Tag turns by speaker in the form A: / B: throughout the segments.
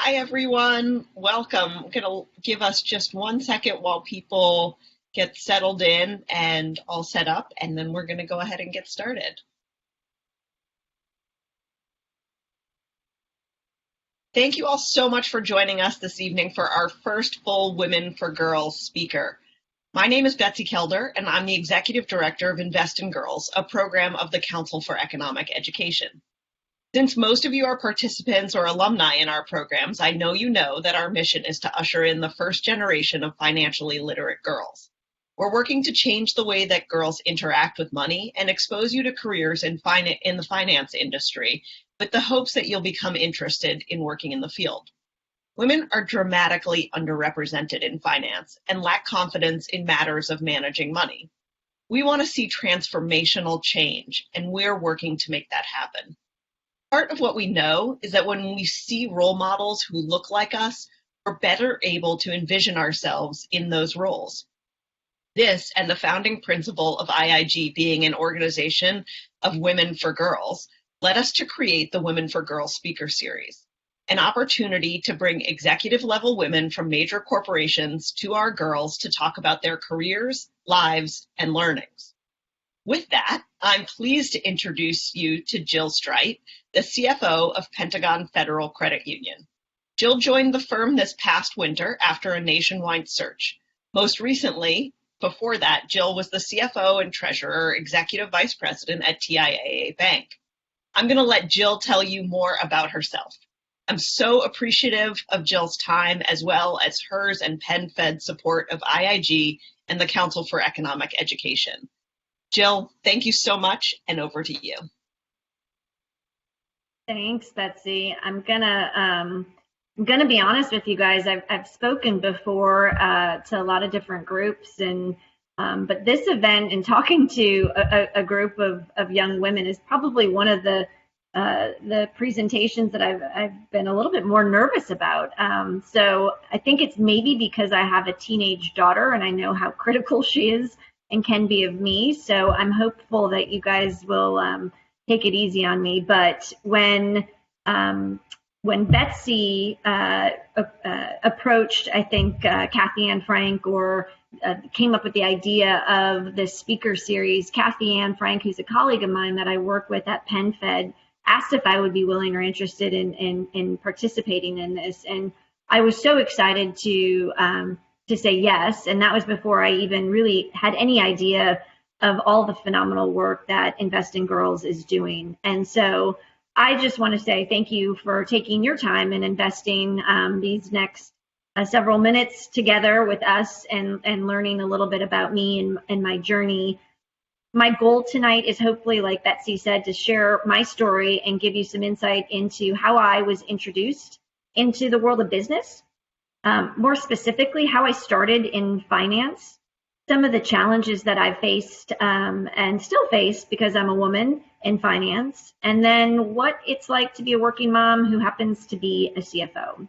A: Hi, everyone. Welcome. I'm going to give us just 1 second while people get settled in and all set up, and then we're going to go ahead and get started. Thank you all so much for joining us this evening for our first full Women for Girls speaker. My name is Betsy Kelder, and I'm the Executive Director of Invest in Girls, a program of the Council for Economic Education. Since most of you are participants or alumni in our programs, I know you know that our mission is to usher in the first generation of financially literate girls. We're working to change the way that girls interact with money and expose you to careers in the finance industry with the hopes that you'll become interested in working in the field. Women are dramatically underrepresented in finance and lack confidence in matters of managing money. We want to see transformational change, and we're working to make that happen. Part of what we know is that when we see role models who look like us, we're better able to envision ourselves in those roles. This and the founding principle of IIG being an organization of women for girls led us to create the Women for Girls Speaker Series, an opportunity to bring executive level women from major corporations to our girls to talk about their careers, lives, and learnings. With that, I'm pleased to introduce you to Jill Streit, the CFO of Pentagon Federal Credit Union. Jill joined the firm this past winter after a nationwide search. Most recently, before that, Jill was the CFO and Treasurer, Executive Vice President at TIAA Bank. I'm going to let Jill tell you more about herself. I'm so appreciative of Jill's time as well as hers and PenFed support of IIG and the Council for Economic Education. Jill, thank you so much, and over to you.
B: Thanks, Betsy. I'm gonna be honest with you guys. I've spoken before to a lot of different groups, and but this event and talking to a group of young women is probably one of the presentations that I've been a little bit more nervous about. So I think it's maybe because I have a teenage daughter and I know how critical she is and can be of me. So I'm hopeful that you guys will take it easy on me. But when Betsy approached, I think, Kathy Ann Frank or came up with the idea of the speaker series, Kathy Ann Frank, who's a colleague of mine that I work with at PenFed, asked if I would be willing or interested in participating in this. And I was so excited to say yes. And that was before I even really had any idea of all the phenomenal work that Invest in Girls is doing. And so I just want to say thank you for taking your time and investing these next several minutes together with us and learning a little bit about me and my journey. My goal tonight is hopefully, like Betsy said, to share my story and give you some insight into how I was introduced into the world of business. More specifically, how I started in finance, some of the challenges that I faced and still face because I'm a woman in finance, and then what it's like to be a working mom who happens to be a CFO.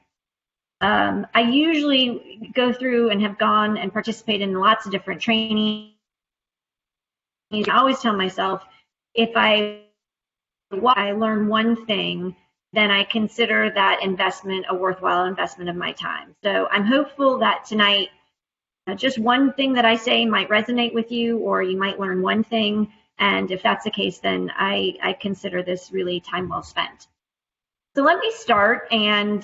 B: I usually go through and have gone and participated in lots of different training. I always tell myself, if I learn one thing, then I consider that investment a worthwhile investment of my time. So I'm hopeful that tonight, just one thing that I say might resonate with you, or you might learn one thing. And if that's the case, then I consider this really time well spent. So let me start and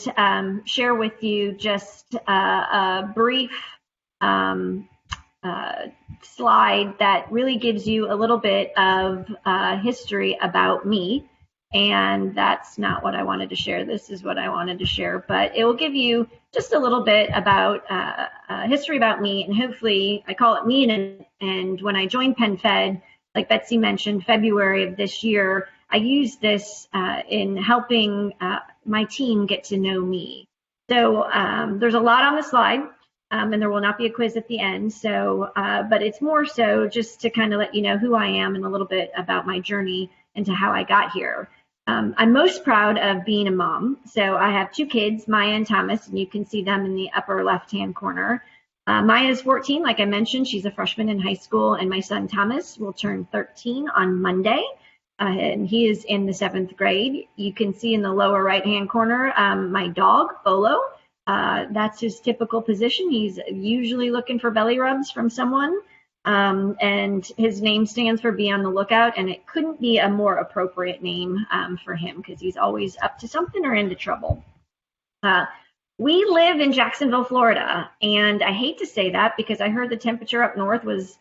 B: share with you just a brief slide that really gives you a little bit of history about me. And that's not what I wanted to share. This is what I wanted to share, but it will give you just a little bit about history about me, and hopefully I call it me. And when I joined PenFed, like Betsy mentioned, February of this year, I used this in helping my team get to know me. So there's a lot on the slide, and there will not be a quiz at the end. So, but it's more so just to kind of let you know who I am and a little bit about my journey into how I got here. I'm most proud of being a mom. So I have two kids, Maya and Thomas, and you can see them in the upper left-hand corner. Maya is 14, like I mentioned. She's a freshman in high school, and my son Thomas will turn 13 on Monday. and he is in the 7th grade. You can see in the lower right-hand corner my dog, Bolo. That's his typical position. He's usually looking for belly rubs from someone. And his name stands for Be on the Lookout, and it couldn't be a more appropriate name for him because he's always up to something or into trouble. We live in Jacksonville, Florida, and I hate to say that because I heard the temperature up north was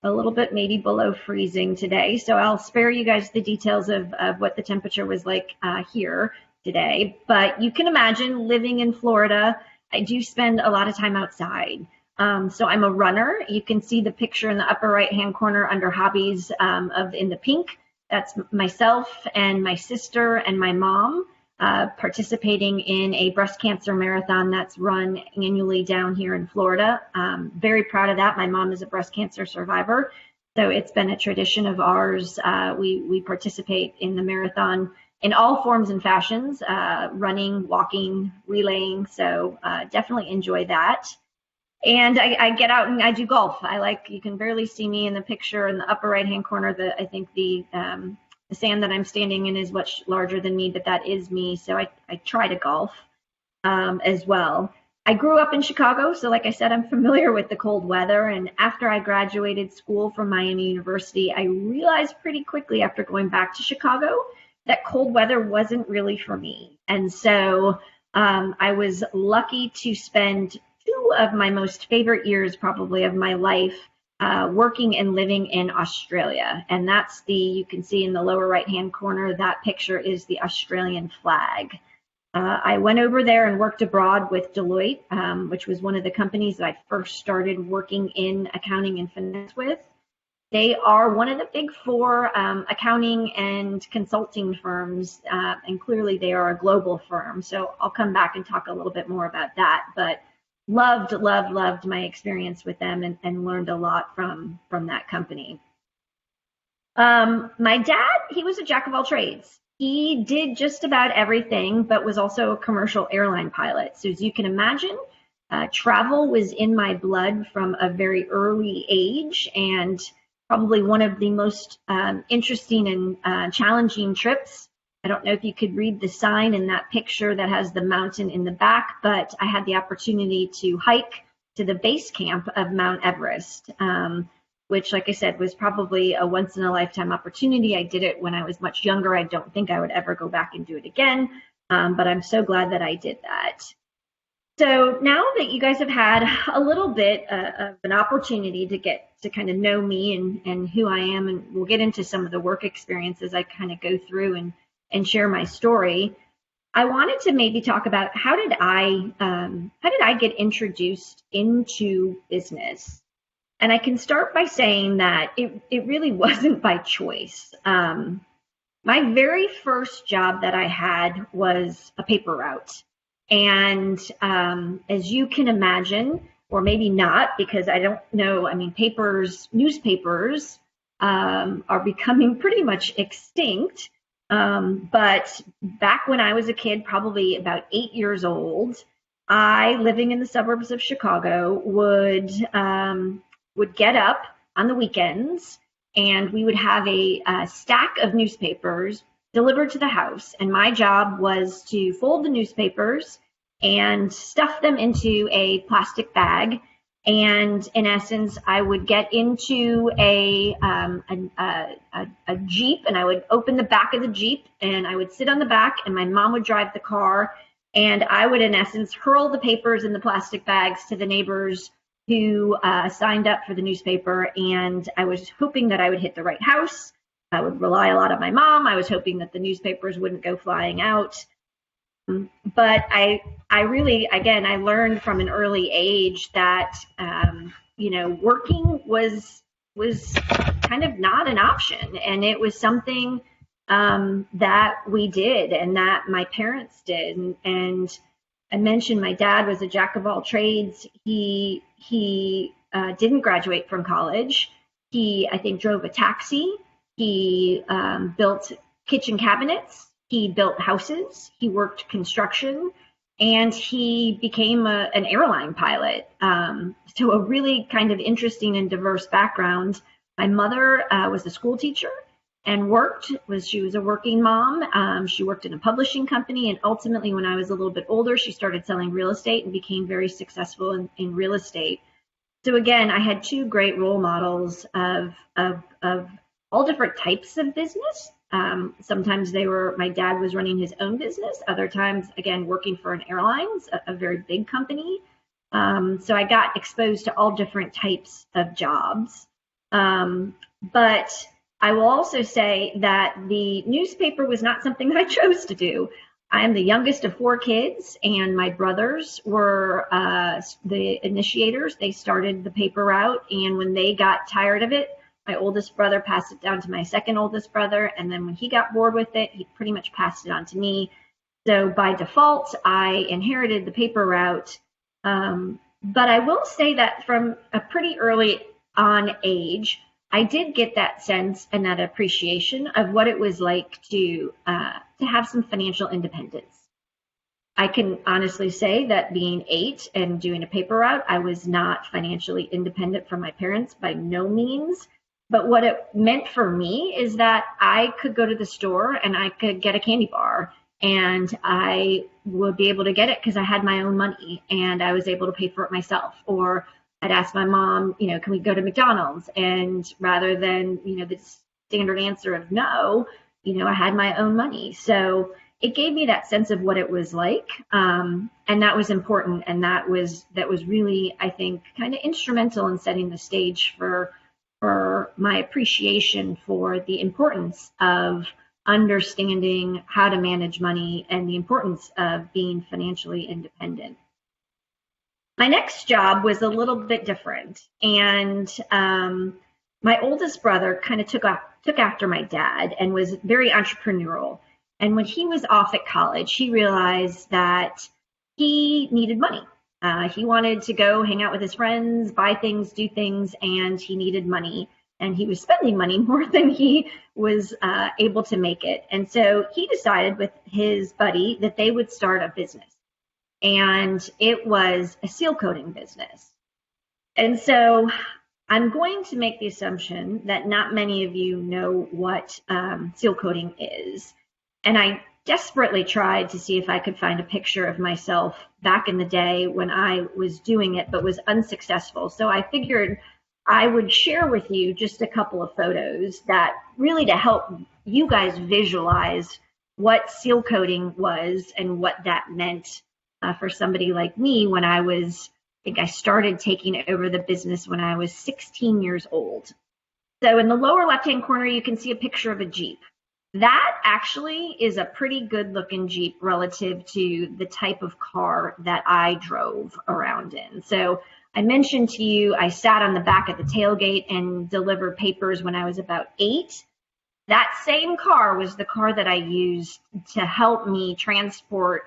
B: a little bit maybe below freezing today, so I'll spare you guys the details of what the temperature was like here today. But you can imagine living in Florida, I do spend a lot of time outside. So I'm a runner. You can see the picture in the upper right-hand corner under hobbies in the pink. That's myself and my sister and my mom participating in a breast cancer marathon that's run annually down here in Florida. Very proud of that. My mom is a breast cancer survivor, so it's been a tradition of ours. We participate in the marathon in all forms and fashions, running, walking, relaying, so definitely enjoy that. And I get out and I do golf. You can barely see me in the picture in the upper right-hand corner. I think the sand that I'm standing in is much larger than me, but that is me. So I try to golf as well. I grew up in Chicago, so like I said, I'm familiar with the cold weather. And after I graduated school from Miami University, I realized pretty quickly after going back to Chicago that cold weather wasn't really for me. And so I was lucky to spend 2 of my most favorite years probably of my life working and living in Australia. And that's you can see in the lower right-hand corner, that picture is the Australian flag. I went over there and worked abroad with Deloitte, which was one of the companies that I first started working in accounting and finance with. They are one of the big 4 accounting and consulting firms, and clearly they are a global firm. So I'll come back and talk a little bit more about that. But loved my experience with them and learned a lot from that company. My dad, he was a jack of all trades. He did just about everything, but was also a commercial airline pilot. So as you can imagine, travel was in my blood from a very early age, and probably one of the most interesting and challenging trips. I don't know if you could read the sign in that picture that has the mountain in the back, but I had the opportunity to hike to the base camp of Mount Everest, which, like I said, was probably a once-in-a-lifetime opportunity. I did it when I was much younger. I don't think I would ever go back and do it again, but I'm so glad that I did that. So now that you guys have had a little bit of an opportunity to get to kind of know me and who I am, and we'll get into some of the work experiences I kind of go through and share my story, I wanted to maybe talk about how did I get introduced into business? And I can start by saying that it really wasn't by choice. My very first job that I had was a paper route. And as you can imagine, or maybe not, because I don't know, I mean, newspapers are becoming pretty much extinct. But back when I was a kid, probably about 8 years old, I, living in the suburbs of Chicago, would get up on the weekends, and we would have a stack of newspapers delivered to the house. And my job was to fold the newspapers and stuff them into a plastic bag. And in essence, I would get into a Jeep, and I would open the back of the Jeep, and I would sit on the back, and my mom would drive the car, and I would, in essence, hurl the papers in the plastic bags to the neighbors who signed up for the newspaper. And I was hoping that I would hit the right house. I would rely a lot on my mom. I was hoping that the newspapers wouldn't go flying out. But I really, again, I learned from an early age that, working was kind of not an option. And it was something that we did and that my parents did. And I mentioned my dad was a jack of all trades. He didn't graduate from college. He, I think, drove a taxi. He built kitchen cabinets. He built houses. He worked construction, and he became an airline pilot. So a really kind of interesting and diverse background. My mother was a school teacher, and she was a working mom. She worked in a publishing company, and ultimately when I was a little bit older, she started selling real estate and became very successful in real estate. So again, I had two great role models of all different types of business. Sometimes my dad was running his own business. Other times, again, working for an airlines, a very big company. So I got exposed to all different types of jobs. But I will also say that the newspaper was not something that I chose to do. I am the youngest of four kids, and my brothers were the initiators. They started the paper route, and when they got tired of it, my oldest brother passed it down to my second oldest brother, and then when he got bored with it, he pretty much passed it on to me. So by default, I inherited the paper route. But I will say that from a pretty early on age, I did get that sense and that appreciation of what it was like to have some financial independence. I can honestly say that being 8 and doing a paper route, I was not financially independent from my parents by no means. But what it meant for me is that I could go to the store and I could get a candy bar, and I would be able to get it because I had my own money and I was able to pay for it myself. Or I'd ask my mom, can we go to McDonald's? And rather than, the standard answer of no, I had my own money. So it gave me that sense of what it was like. And that was important. And that was really, I think, kind of instrumental in setting the stage for my appreciation for the importance of understanding how to manage money and the importance of being financially independent. My next job was a little bit different, and my oldest brother kind of took after my dad and was very entrepreneurial. And when he was off at college, he realized that he needed money. He wanted to go hang out with his friends, buy things, do things, and he needed money. And he was spending money more than he was able to make it. And so he decided with his buddy that they would start a business. And it was a seal coating business. And so I'm going to make the assumption that not many of you know what seal coating is. And I desperately tried to see if I could find a picture of myself back in the day when I was doing it, but was unsuccessful. So I figured I would share with you just a couple of photos that really to help you guys visualize what seal coating was and what that meant for somebody like me when I think I started taking over the business when I was 16 years old. So in the lower left-hand corner, you can see a picture of a Jeep. That actually is a pretty good looking Jeep relative to the type of car that I drove around in. So I mentioned to you, I sat on the back of the tailgate and delivered papers when I was about 8. That same car was the car that I used to help me transport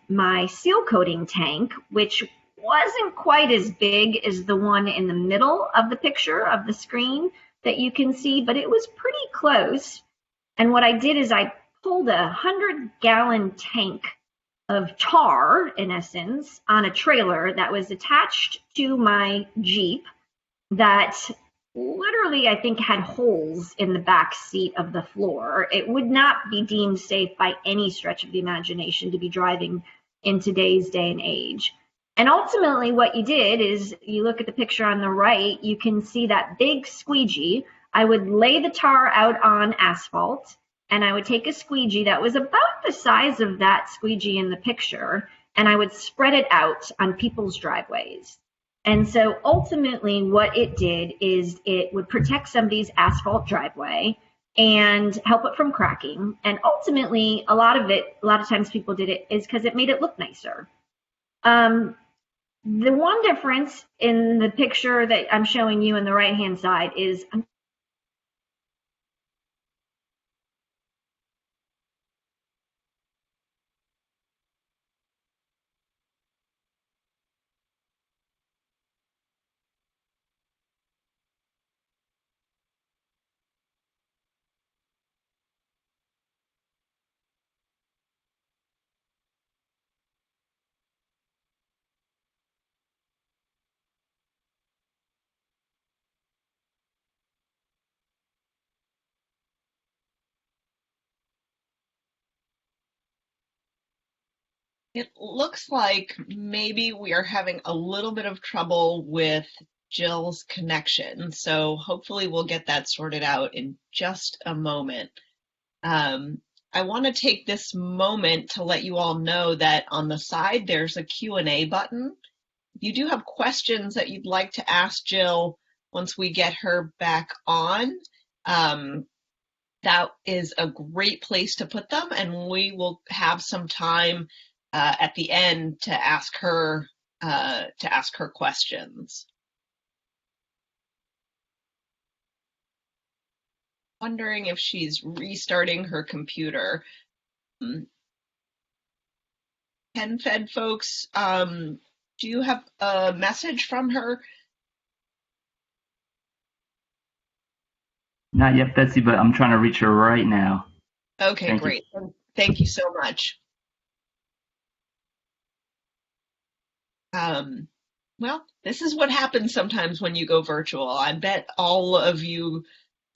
B: my seal coating tank, which wasn't quite as big as the one in the middle of the picture of the screen that you can see, but it was pretty close. And what I did is I pulled a 100-gallon tank of tar, in essence, on a trailer that was attached to my Jeep that literally, I think, had holes in the back seat of the floor. It would not be deemed safe by any stretch of the imagination to be driving in today's day and age. And ultimately, what you did is you look at the picture on the right, you can see that big squeegee. I would lay the tar out on asphalt, and I would take a squeegee that was about the size of that squeegee in the picture, and I would spread it out on people's driveways. And so ultimately what it did is it would protect somebody's asphalt driveway and help it from cracking. And ultimately, a lot of times people did it is because it made it look nicer. The one difference in the picture that I'm showing you on the right-hand side is
A: It looks like maybe we are having a little bit of trouble with Jill's connection, so hopefully we'll get that sorted out in just a moment. Um, I want to take this moment to let you all know that on the side there's a Q&A button. If you do have questions that you'd like to ask Jill once we get her back on, um, that is a great place to put them, and we will have some time at the end to ask her questions. Wondering if she's restarting her computer. PenFed folks, do you have a message from her?
C: Not yet, Betsy, but I'm trying to reach her right now.
A: Okay,
C: Thank you.
A: great. Thank you so much. Well, this is what happens sometimes when you go virtual. I bet all of you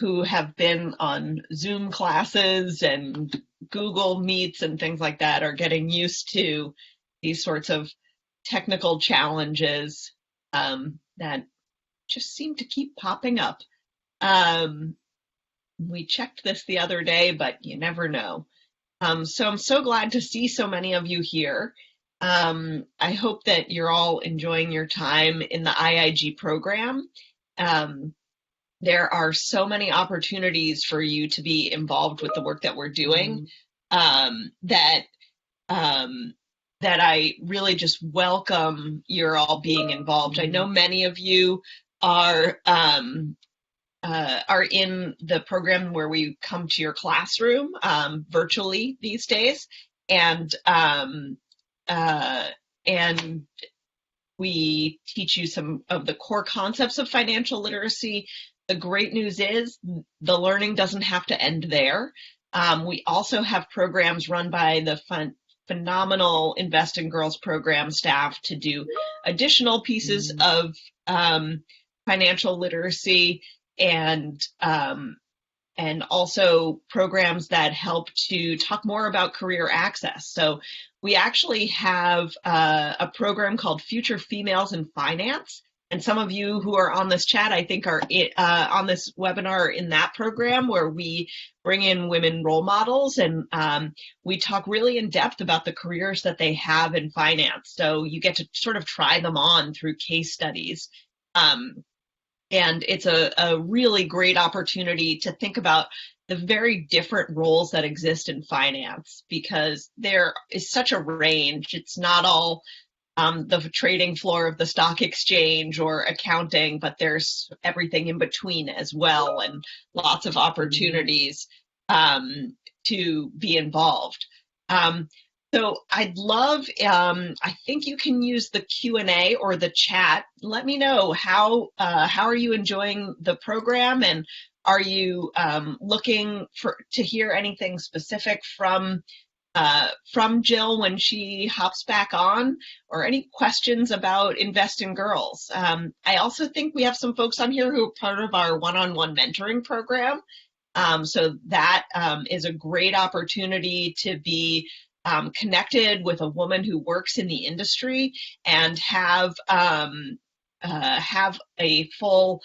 A: who have been on Zoom classes and Google Meets and things like that are getting used to these sorts of technical challenges that just seem to keep popping up. We checked this the other day, but you never know. So I'm so glad to see so many of you here. I hope that you're all enjoying your time in the IIG program. There are so many opportunities for you to be involved with the work that we're doing that I really just welcome you're all being involved. I know many of you are in the program where we come to your classroom virtually these days, and we teach you some of the core concepts of financial literacy. The great news is the learning doesn't have to end there. We also have programs run by the phenomenal Invest in Girls program staff to do additional pieces of financial literacy and also programs that help to talk more about career access. So we actually have a program called Future Females in Finance. And some of you who are on this chat, I think, are on this webinar in that program where we bring in women role models and we talk really in depth about the careers that they have in finance. So you get to sort of try them on through case studies. And it's a really great opportunity to think about the very different roles that exist in finance, because there is such a range. It's not all the trading floor of the stock exchange or accounting, but there's everything in between as well, and lots of opportunities to be involved. So I'd love, I think you can use the Q&A or the chat. Let me know how are you enjoying the program, and are you looking to hear anything specific from Jill when she hops back on, or any questions about Invest in Girls. I also think we have some folks on here who are part of our one-on-one mentoring program. So that is a great opportunity to be connected with a woman who works in the industry and have a full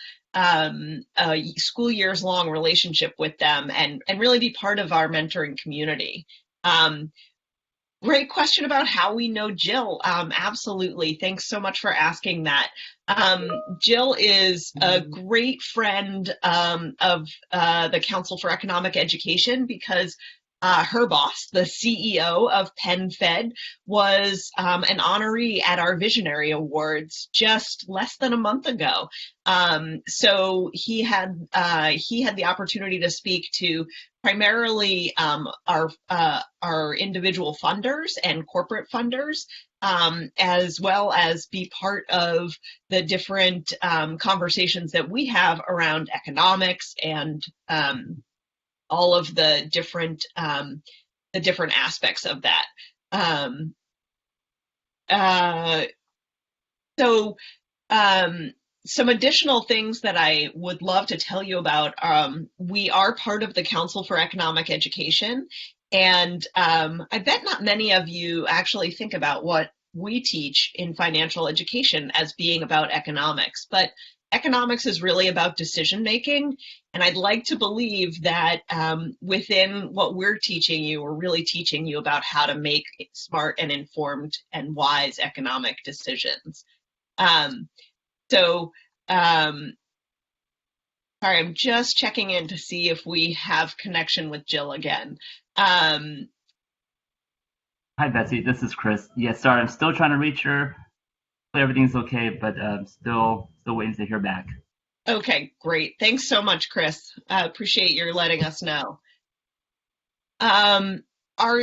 A: school years long relationship with them and really be part of our mentoring community. Great question about how we know Jill. Absolutely. Thanks so much for asking that. Jill is a great friend of the Council for Economic Education, because her boss, the CEO of PenFed, was an honoree at our Visionary Awards just less than a month ago. So he had the opportunity to speak to primarily our individual funders and corporate funders, as well as be part of the different conversations that we have around economics and all of the different aspects of that. Some additional things that I would love to tell you about. We are part of the Council for Economic Education, And I bet not many of you actually think about what we teach in financial education as being about economics, but economics is really about decision making. And I'd like to believe that within what we're teaching you, we're really teaching you about how to make smart and informed and wise economic decisions. Um, so, um, sorry, I'm just checking in to see if we have connection with Jill again. Um,
C: Hi, Betsy. This is Chris. Yeah, sorry, I'm still trying to reach her. Hopefully everything's okay, but still waiting to hear back.
A: okay, great. Thanks so much, Chris. Appreciate your letting us know. Um, our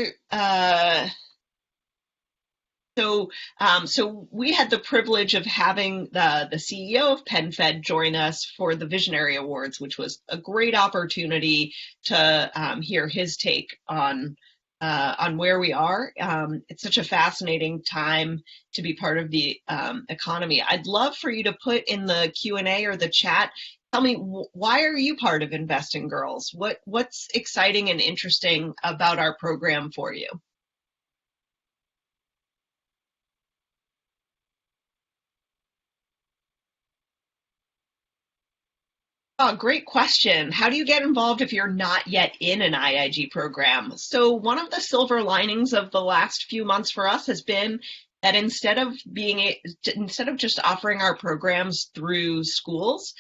A: So we had the privilege of having the CEO of PenFed join us for the Visionary Awards, which was a great opportunity to hear his take on where we are. It's such a fascinating time to be part of the economy. I'd love for you to put in the Q&A or the chat. Tell me, why are you part of Invest in Girls? What's exciting and interesting about our program for you? Oh, great question. How do you get involved if you're not yet in an IIG program? So one of the silver linings of the last few months for us has been that instead of just offering our programs through schools,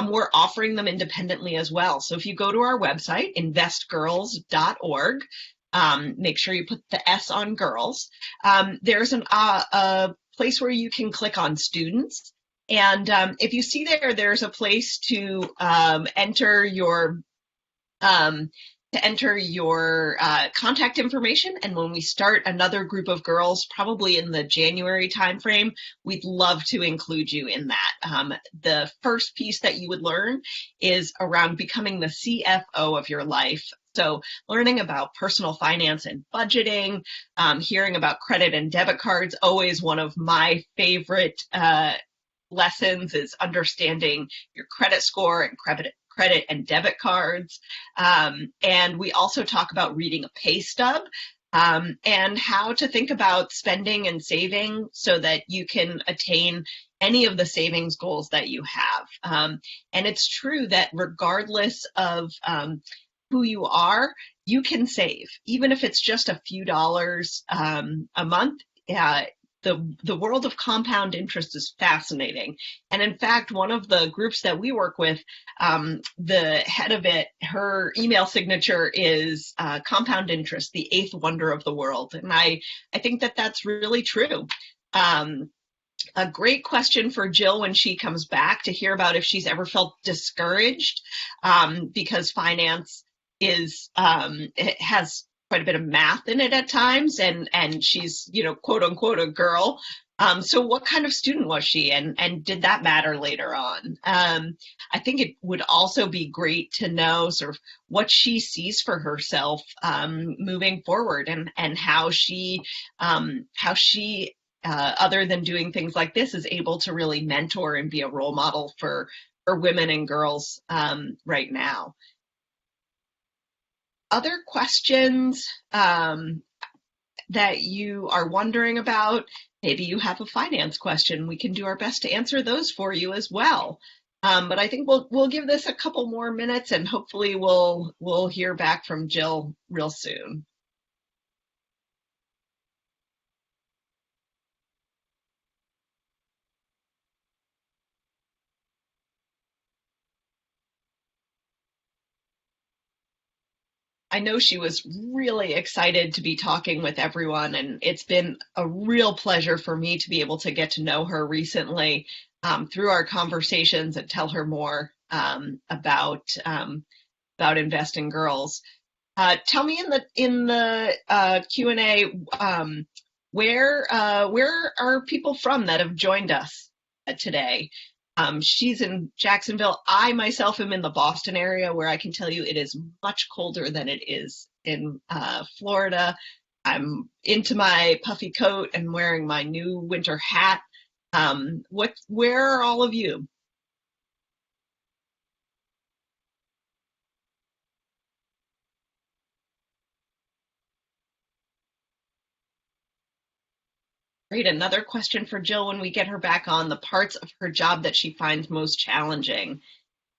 A: we're offering them independently as well. So if you go to our website, investgirls.org, make sure you put the S on girls. There's a place where you can click on students. And if you see there's a place to enter your contact information. And when we start another group of girls, probably in the January timeframe, we'd love to include you in that. The first piece that you would learn is around becoming the CFO of your life. So learning about personal finance and budgeting, hearing about credit and debit cards, always one of my favorite lessons is understanding your credit score and credit and debit cards. And we also talk about reading a pay stub and how to think about spending and saving so that you can attain any of the savings goals that you have. And it's true that regardless of who you are, you can save, even if it's just a few dollars a month. The world of compound interest is fascinating. And in fact, one of the groups that we work with, the head of it, her email signature is compound interest, the eighth wonder of the world. And I think that that's really true. A great question for Jill when she comes back to hear about if she's ever felt discouraged because finance it has quite a bit of math in it at times, and she's, quote unquote, a girl. So what kind of student was she, and did that matter later on? I think it would also be great to know sort of what she sees for herself moving forward, and how she other than doing things like this, is able to really mentor and be a role model for women and girls right now. Other questions that you are wondering about? Maybe you have a finance question. We can do our best to answer those for you as well. But I think we'll give this a couple more minutes, and hopefully we'll hear back from Jill real soon. I know she was really excited to be talking with everyone, and it's been a real pleasure for me to be able to get to know her recently through our conversations and tell her more about Invest in Girls. Tell me in the Q&A where are people from that have joined us today? She's in Jacksonville. I myself am in the Boston area, where I can tell you it is much colder than it is in Florida. I'm into my puffy coat and wearing my new winter hat. Where are all of you? Great. Another question for Jill when we get her back on, the parts of her job that she finds most challenging.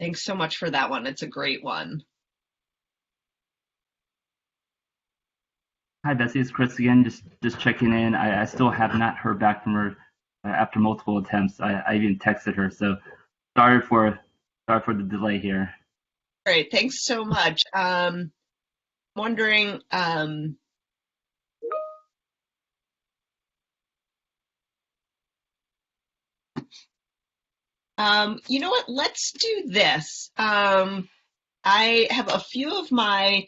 A: Thanks so much for that one. It's a great one.
C: Hi, Betsy. It's Chris again. Just checking in. I still have not heard back from her after multiple attempts. I even texted her. So sorry for the delay here.
A: Great. Thanks so much. Wondering, you know what? Let's do this. I have a few of my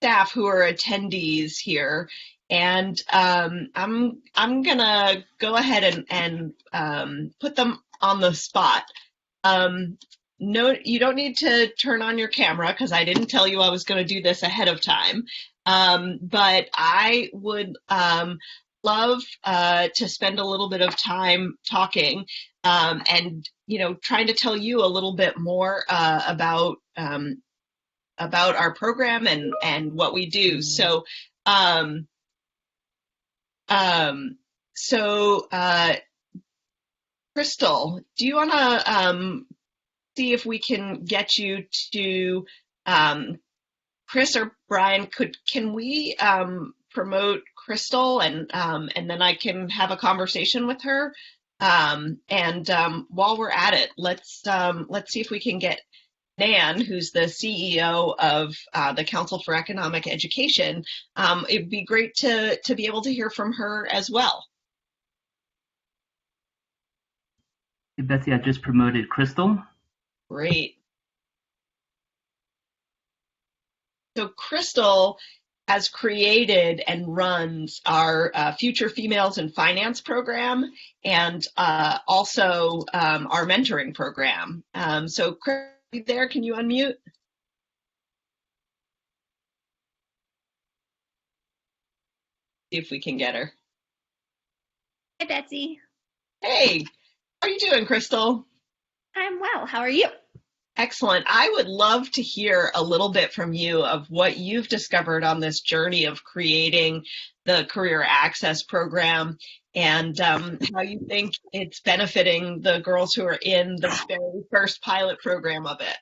A: staff who are attendees here, and I'm gonna go ahead and put them on the spot. No, you don't need to turn on your camera because I didn't tell you I was going to do this ahead of time. But I would love to spend a little bit of time talking and trying to tell you a little bit more about our program and what we do. So, um, um, so Crystal, do you want to see if we can get you to Chris or Brian? Can we promote Crystal and then I can have a conversation with her? While we're at it, let's see if we can get Nan, who's the CEO of the Council for Economic Education. It'd be great to be able to hear from her as well.
C: Hey, Betsy, I just promoted Crystal.
A: Great. So Crystal has created and runs our Future Females in Finance program and also our mentoring program. So Chris, are you there? Can you unmute? See if we can get her.
D: Hi, Betsy.
A: Hey, how are you doing, Crystal?
D: I'm well. How are you?
A: Excellent. I would love to hear a little bit from you of what you've discovered on this journey of creating the Career Access Program and how you think it's benefiting the girls who are in the very first pilot program of it.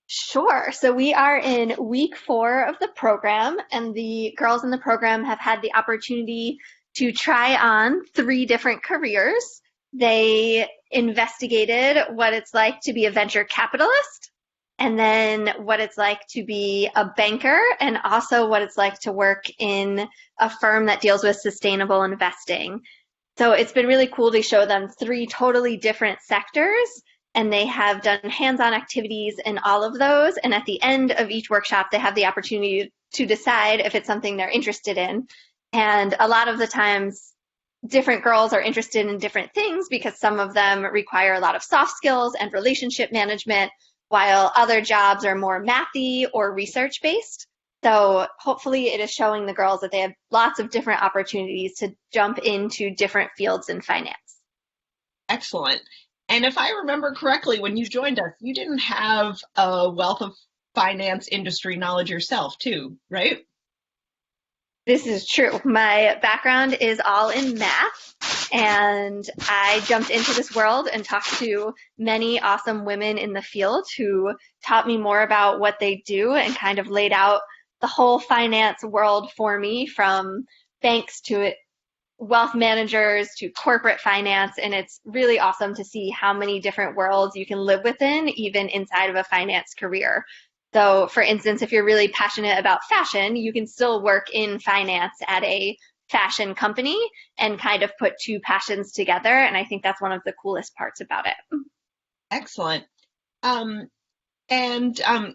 D: Sure. So we are in week 4 of the program, and the girls in the program have had the opportunity to try on 3 different careers. They investigated what it's like to be a venture capitalist, and then what it's like to be a banker, and also what it's like to work in a firm that deals with sustainable investing. So it's been really cool to show them 3 totally different sectors, and they have done hands-on activities in all of those. And at the end of each workshop, they have the opportunity to decide if it's something they're interested in. And a lot of the times, different girls are interested in different things because some of them require a lot of soft skills and relationship management, while other jobs are more mathy or research-based. So hopefully it is showing the girls that they have lots of different opportunities to jump into different fields in finance.
A: Excellent. And if I remember correctly, when you joined us, you didn't have a wealth of finance industry knowledge yourself, too, right?
D: This is true. My background is all in math, and I jumped into this world and talked to many awesome women in the field who taught me more about what they do and kind of laid out the whole finance world for me, from banks to wealth managers to corporate finance. And it's really awesome to see how many different worlds you can live within, even inside of a finance career. So for instance, if you're really passionate about fashion, you can still work in finance at a fashion company and kind of put 2 passions together. And I think that's one of the coolest parts about it.
A: Excellent.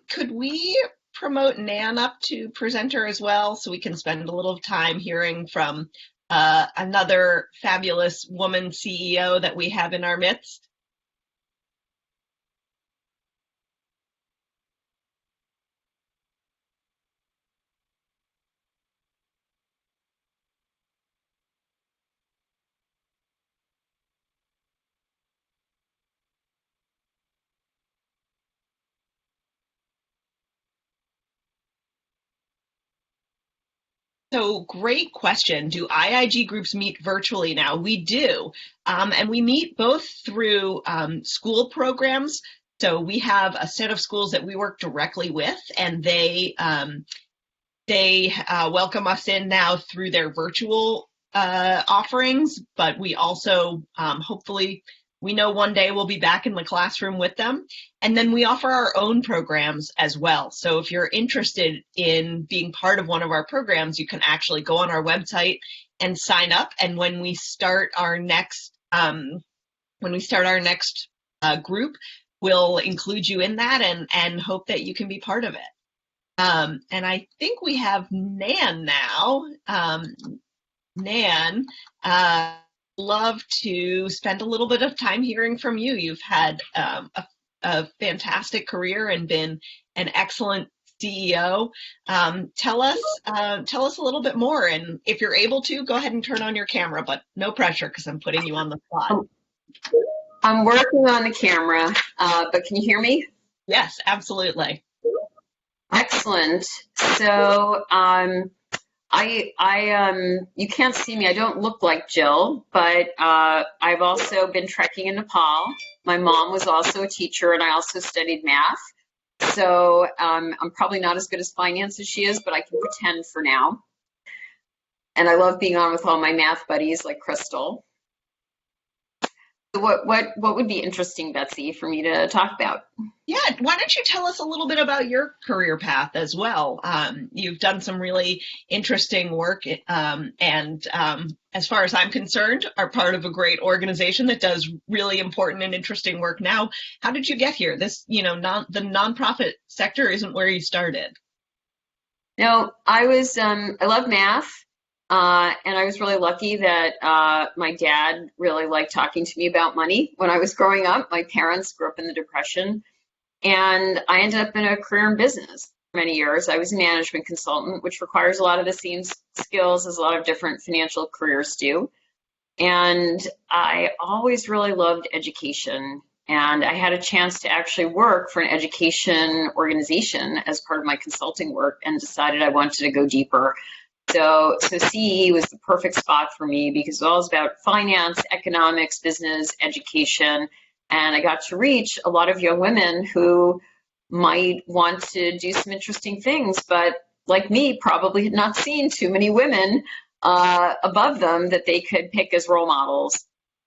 A: Could we promote Nan up to presenter as well so we can spend a little time hearing from another fabulous woman CEO that we have in our midst? So great question. Do IIG groups meet virtually now? We do. And we meet both through school programs. So we have a set of schools that we work directly with, and they welcome us in now through their virtual offerings, but we also hopefully, we know one day we'll be back in the classroom with them. And then we offer our own programs as well. So if you're interested in being part of one of our programs, you can actually go on our website and sign up. And when we start our next group, we'll include you in that and hope that you can be part of it. And I think we have Nan now. Nan, love to spend a little bit of time hearing from you. You've had a fantastic career and been an excellent CEO. Tell us a little bit more, and if you're able to, go ahead and turn on your camera, but no pressure because I'm putting you on the spot.
E: I'm working on the camera, but can you hear me?
A: Yes, absolutely.
E: Excellent. So you can't see me. I don't look like Jill, but I've also been trekking in Nepal. My mom was also a teacher, and I also studied math. So I'm probably not as good as finance as she is, but I can pretend for now. And I love being on with all my math buddies like Crystal. So what would be interesting, Betsy, for me to talk about?
A: Yeah, why don't you tell us a little bit about your career path as well? You've done some really interesting work, and as far as I'm concerned, are part of a great organization that does really important and interesting work now. How did you get here? This, the nonprofit sector isn't where you started.
E: No, I love math. And I was really lucky that my dad really liked talking to me about money when I was growing up. My parents grew up in the Depression, and I ended up in a career in business for many years. I was a management consultant, which requires a lot of the same skills as a lot of different financial careers do. And I always really loved education. And I had a chance to actually work for an education organization as part of my consulting work, and decided I wanted to go deeper. So CE was the perfect spot for me because it was all about finance, economics, business, education, and I got to reach a lot of young women who might want to do some interesting things, but like me, probably had not seen too many women above them that they could pick as role models.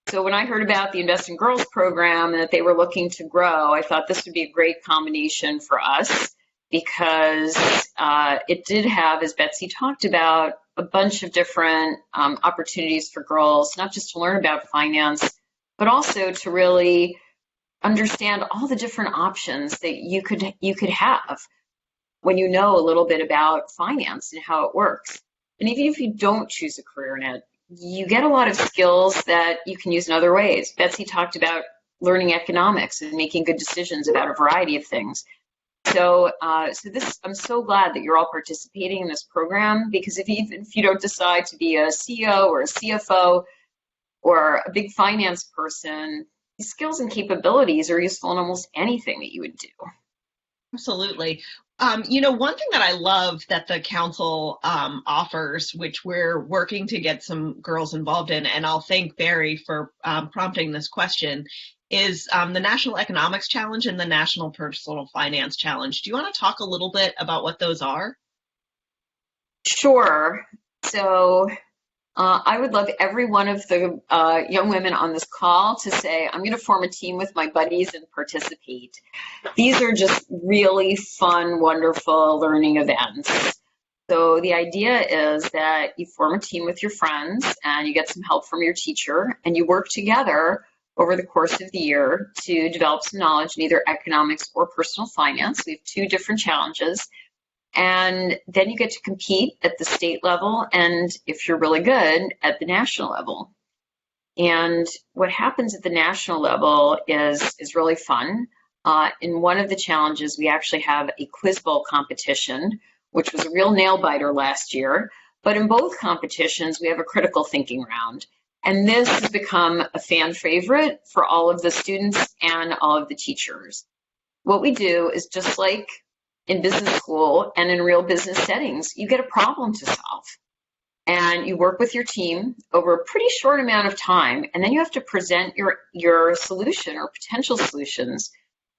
E: So when I heard about the Invest in Girls program and that they were looking to grow, I thought this would be a great combination for us, because it did have, as Betsy talked about, a bunch of different opportunities for girls, not just to learn about finance, but also to really understand all the different options that you could have when you know a little bit about finance and how it works. And even if you don't choose a career in it, you get a lot of skills that you can use in other ways. Betsy talked about learning economics and making good decisions about a variety of things. So I'm so glad that you're all participating in this program, because even if you don't decide to be a CEO or a CFO or a big finance person, these skills and capabilities are useful in almost anything that you would do.
A: Absolutely. One thing that I love that the council offers, which we're working to get some girls involved in, and I'll thank Barry for prompting this question, is the National Economics Challenge and the National Personal Finance Challenge. Do you want to talk a little bit about what those are?
E: Sure. So I would love every one of the young women on this call to say, I'm going to form a team with my buddies and participate. These are just really fun, wonderful learning events. So the idea is that you form a team with your friends and you get some help from your teacher, and you work together over the course of the year to develop some knowledge in either economics or personal finance. We have two different challenges. And then you get to compete at the state level, and if you're really good, at the national level. And what happens at the national level is really fun. In one of the challenges, we actually have a quiz bowl competition, which was a real nail biter last year. But in both competitions, we have a critical thinking round. And this has become a fan favorite for all of the students and all of the teachers. What we do is, just like in business school and in real business settings, you get a problem to solve. and you work with your team over a pretty short amount of time, and then you have to present your solution or potential solutions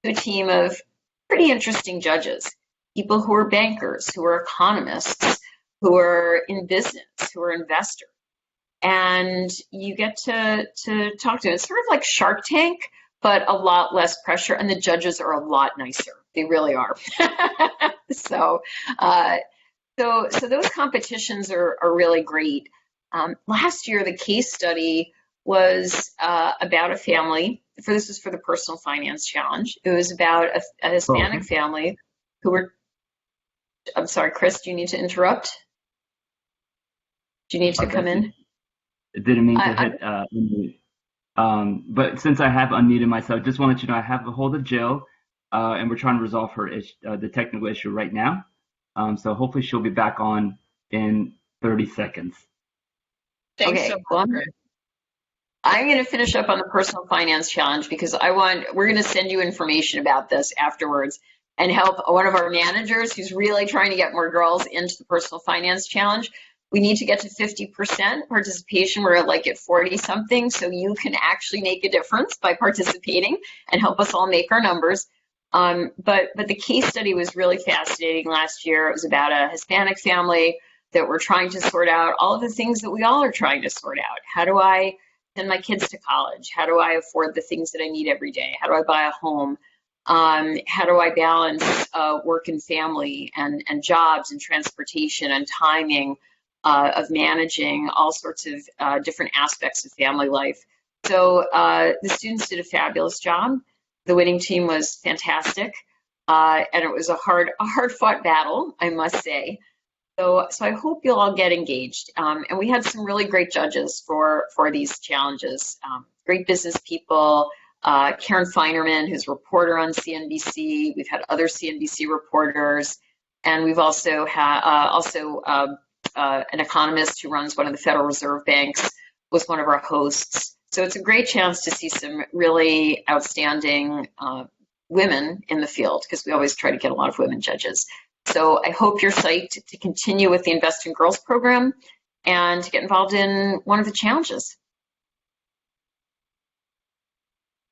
E: to a team of pretty interesting judges, people who are bankers, who are economists, who are in business, who are investors. And you get to talk to them. It's sort of like Shark Tank, but a lot less pressure, and the judges are a lot nicer. They really are. So those competitions are really great. Last year, the case study was about a family. This was for the Personal Finance Challenge. It was about a Hispanic family who were. I'm sorry, Chris. Do you need to interrupt? Do you need to come in?
C: It didn't mean to hit unmute. But since I have unmuted myself, just wanted to know I have a hold of Jill, and we're trying to resolve her the technical issue right now. So hopefully she'll be back on in 30 seconds.
A: Thanks so much.
E: Well, I'm going to finish up on the Personal Finance Challenge because we're going to send you information about this afterwards and help one of our managers who's really trying to get more girls into the Personal Finance Challenge. We need to get to 50% participation. We're like at 40 something. So you can actually make a difference by participating and help us all make our numbers. But the case study was really fascinating last year. It was about a Hispanic family that we're trying to sort out all of the things that we all are trying to sort out. How do I send my kids to college? How do I afford the things that I need every day? How do I buy a home? How do I balance work and family and jobs and transportation and timing? Of managing all sorts of different aspects of family life. So the students did a fabulous job. The winning team was fantastic, and it was a hard-fought battle, I must say. So I hope you'll all get engaged. And we had some really great judges for these challenges. Great business people. Karen Feinerman, who's a reporter on CNBC. We've had other CNBC reporters, and we've also had an economist who runs one of the Federal Reserve banks was one of our hosts. So it's a great chance to see some really outstanding women in the field because we always try to get a lot of women judges. So I hope you're psyched to continue with the Invest in Girls program and to get involved in one of the challenges.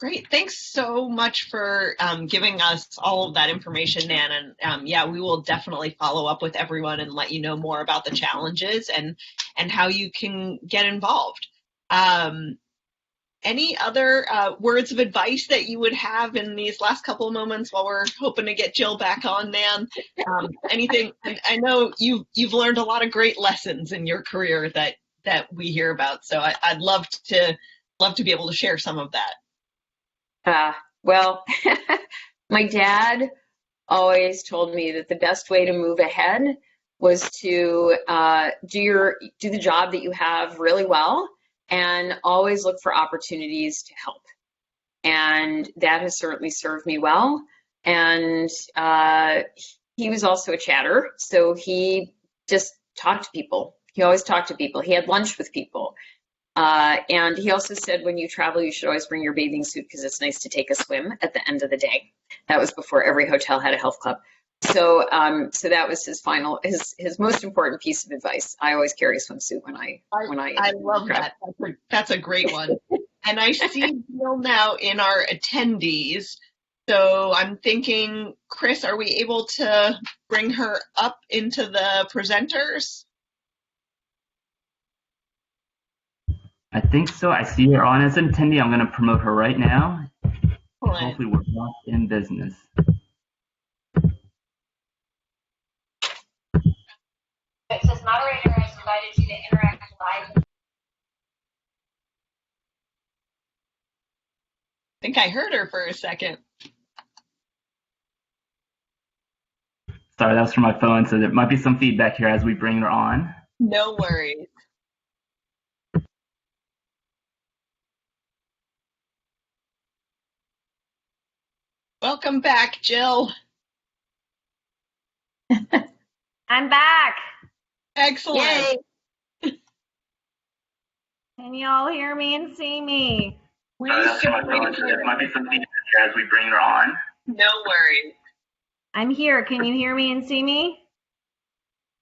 A: Great. Thanks so much for giving us all of that information, Nan. And yeah, we will definitely follow up with everyone and let you know more about the challenges and how you can get involved. Any other words of advice that you would have in these last couple of moments while we're hoping to get Jill back on, Nan? Anything? I know you've learned a lot of great lessons in your career that we hear about. So I'd love to be able to share some of that.
E: Well, my dad always told me that the best way to move ahead was to do the job that you have really well and always look for opportunities to help. And that has certainly served me well. And he was also a chatter, so he just talked to people. He always talked to people. He had lunch with people. And he also said, when you travel, you should always bring your bathing suit because it's nice to take a swim at the end of the day. That was before every hotel had a health club. So that was his most important piece of advice. I always carry a swimsuit when I
A: love
E: travel.
A: that. That's a great one. And I see Jill now in our attendees. So I'm thinking, Chris, are we able to bring her up into the presenters?
C: I think so. I see her on as an attendee. I'm going to promote her right now. Hopefully we're not in business.
F: It says moderator has invited you to interact live.
A: I think I heard her for a second.
C: Sorry, that was from my phone, so there might be some feedback here as we bring her on.
A: No worries. Welcome back, Jill.
B: I'm back.
A: Excellent.
E: Yay.
B: Can you all hear me and see me?
C: That's from my phone, so there might be some feedback here as we bring her on.
A: No worries.
B: I'm here. Can you hear me and see me?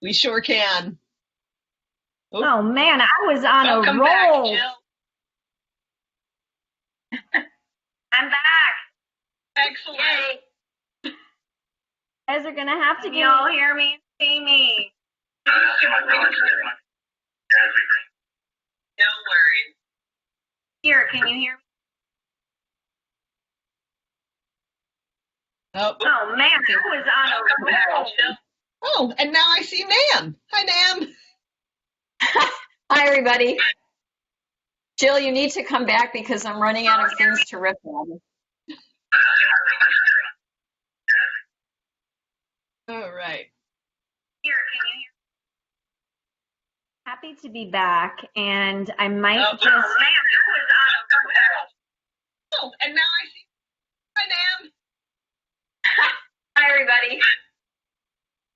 A: We sure can.
B: Oh man, I was on
A: Welcome
B: a roll.
A: back, Jill.
F: I'm back.
A: Excellent.
F: Yay.
B: You guys are gonna have to
F: Can
B: give
F: you all hear me? See me?
A: No worries.
F: Here, can you hear me?
A: Oh,
F: Oh man, I was on a roll.
A: oh, and now I see Nan. Hi, Nan.
E: Hi, everybody. Jill, you need to come back because I'm running out of things to riff on.
A: All right.
F: Here, can you hear me?
B: Happy to be back, and I might
A: Oh,
B: just.
F: Oh man, I was on a roll.
A: Oh, and now I see. Hi, Nan.
F: Hi, everybody.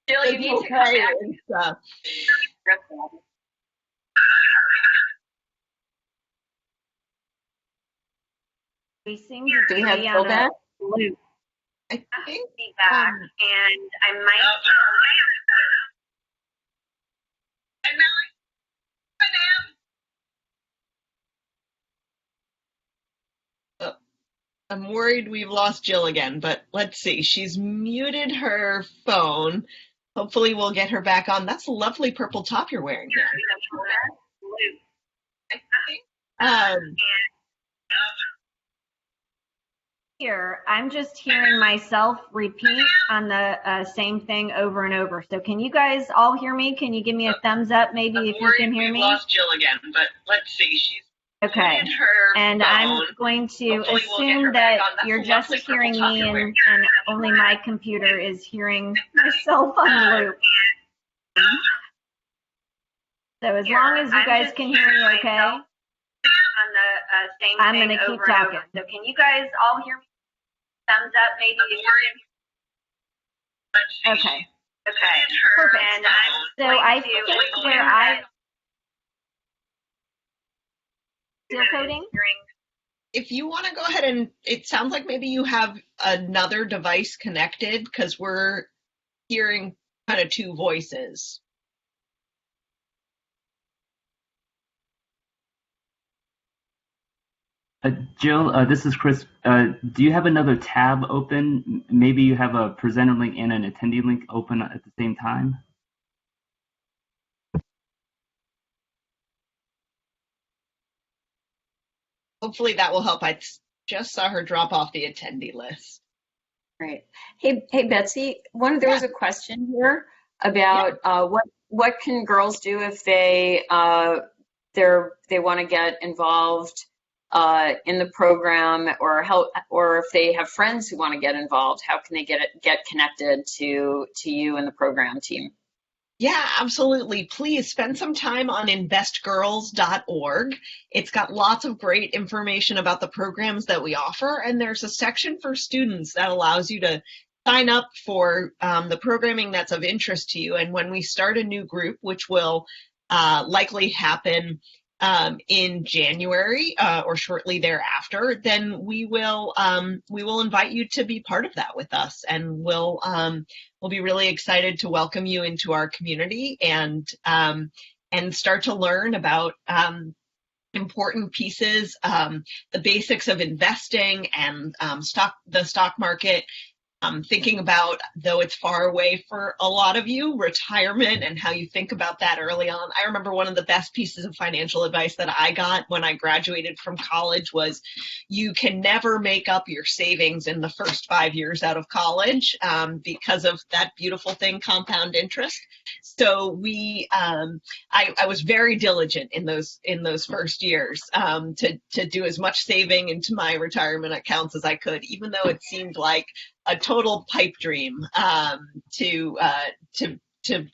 E: Jill, you need to come back. Riff on.
B: We seem
E: Do we
B: to
E: have
B: be
E: Jill
B: on a
E: back?
B: loop.
A: I think.
F: Be back, and I might.
A: And now I. Hi, Nan. I'm worried we've lost Jill again, but let's see. She's muted her phone. Hopefully we'll get her back on. That's a lovely purple top you're wearing there.
B: Here, I'm just hearing myself repeat on the same thing over and over. So can you guys all hear me? Can you give me a thumbs up maybe
A: I'm
B: if you
A: worried
B: can hear
A: we've
B: me?
A: lost Jill again, but let's see. She's
B: Okay.
A: muted her
B: And
A: phone.
B: I'm going to
A: Hopefully we'll get her
B: assume
A: back
B: that
A: on. That's
B: you're
A: a
B: just
A: lovely purple
B: hearing
A: top
B: me
A: you're
B: and
A: wearing.
B: only my computer is hearing myself on the loop. So as long as you guys can hear me okay,
F: On the same
B: I'm
F: thing
B: going to keep
F: over and
B: talking.
F: over. So can you guys all hear me? Thumbs up, maybe. If you can.
B: Okay.
F: Okay.
B: Perfect.
F: And I'm
B: So
F: going
B: I
F: to
B: think
F: assume
B: where
F: that
B: still coding?
A: If you want to go ahead and, it sounds like maybe you have another device connected because we're hearing kind of two voices.
C: Jill, this is Chris. Do you have another tab open? Maybe you have a presenter link and an attendee link open at the same time?
A: Hopefully that will help. I just saw her drop off the attendee list.
E: Right. Hey, Betsy. There was a question here about what can girls do if they want to get involved in the program, or if they have friends who want to get involved. How can they get connected to you and the program team?
A: Yeah, absolutely. Please spend some time on investgirls.org. It's got lots of great information about the programs that we offer, and there's a section for students that allows you to sign up for the programming that's of interest to you. And when we start a new group, which will likely happen in January or shortly thereafter, then we will invite you to be part of that with us, and we'll be really excited to welcome you into our community and start to learn about important pieces, the basics of investing and the stock market. Thinking about, though it's far away for a lot of you, retirement and how you think about that early on. I remember one of the best pieces of financial advice that I got when I graduated from college was you can never make up your savings in the first 5 years out of college because of that beautiful thing, compound interest. So I was very diligent in those first years to do as much saving into my retirement accounts as I could, even though it seemed like a total pipe dream to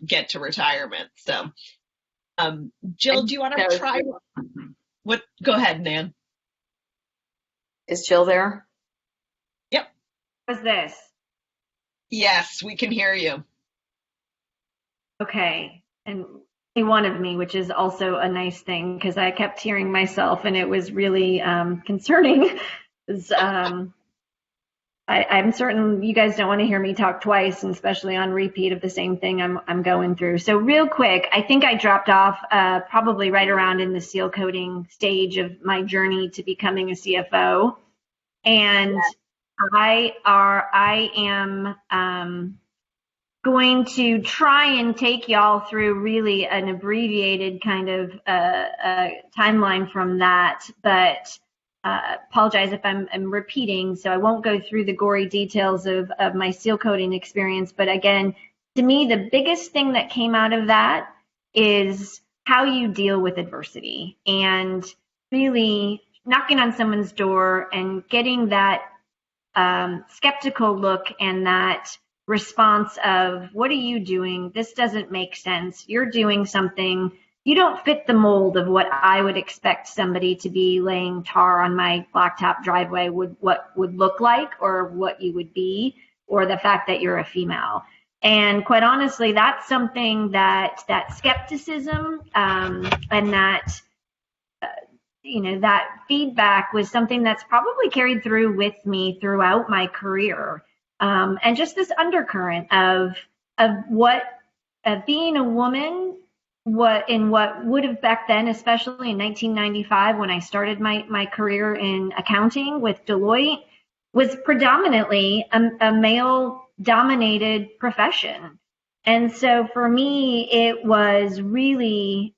A: get to retirement. So, Jill, do you want to try? What? Go ahead, Nan.
E: Is Jill there?
A: Yep.
B: What's this?
A: Yes, we can hear you.
B: Okay, and one of me, which is also a nice thing because I kept hearing myself and it was really concerning. I'm certain you guys don't want to hear me talk twice, and especially on repeat of the same thing I'm going through. So real quick, I think I dropped off probably right around in the seal coating stage of my journey to becoming a CFO. And I am going to try and take y'all through really an abbreviated kind of timeline from that, but apologize if I'm repeating, so I won't go through the gory details of my seal coating experience. But again, to me, the biggest thing that came out of that is how you deal with adversity and really knocking on someone's door and getting that skeptical look and that response of, what are you doing? This doesn't make sense. You're doing something. You don't fit the mold of what I would expect somebody to be laying tar on my blacktop driveway would look like, or what you would be, or the fact that you're a female. And quite honestly, that's something that skepticism and that that feedback was something that's probably carried through with me throughout my career. And just this undercurrent of what being a woman, what would have back then, especially in 1995 when I started my career in accounting with Deloitte, was predominantly a male-dominated profession. And so for me, it was really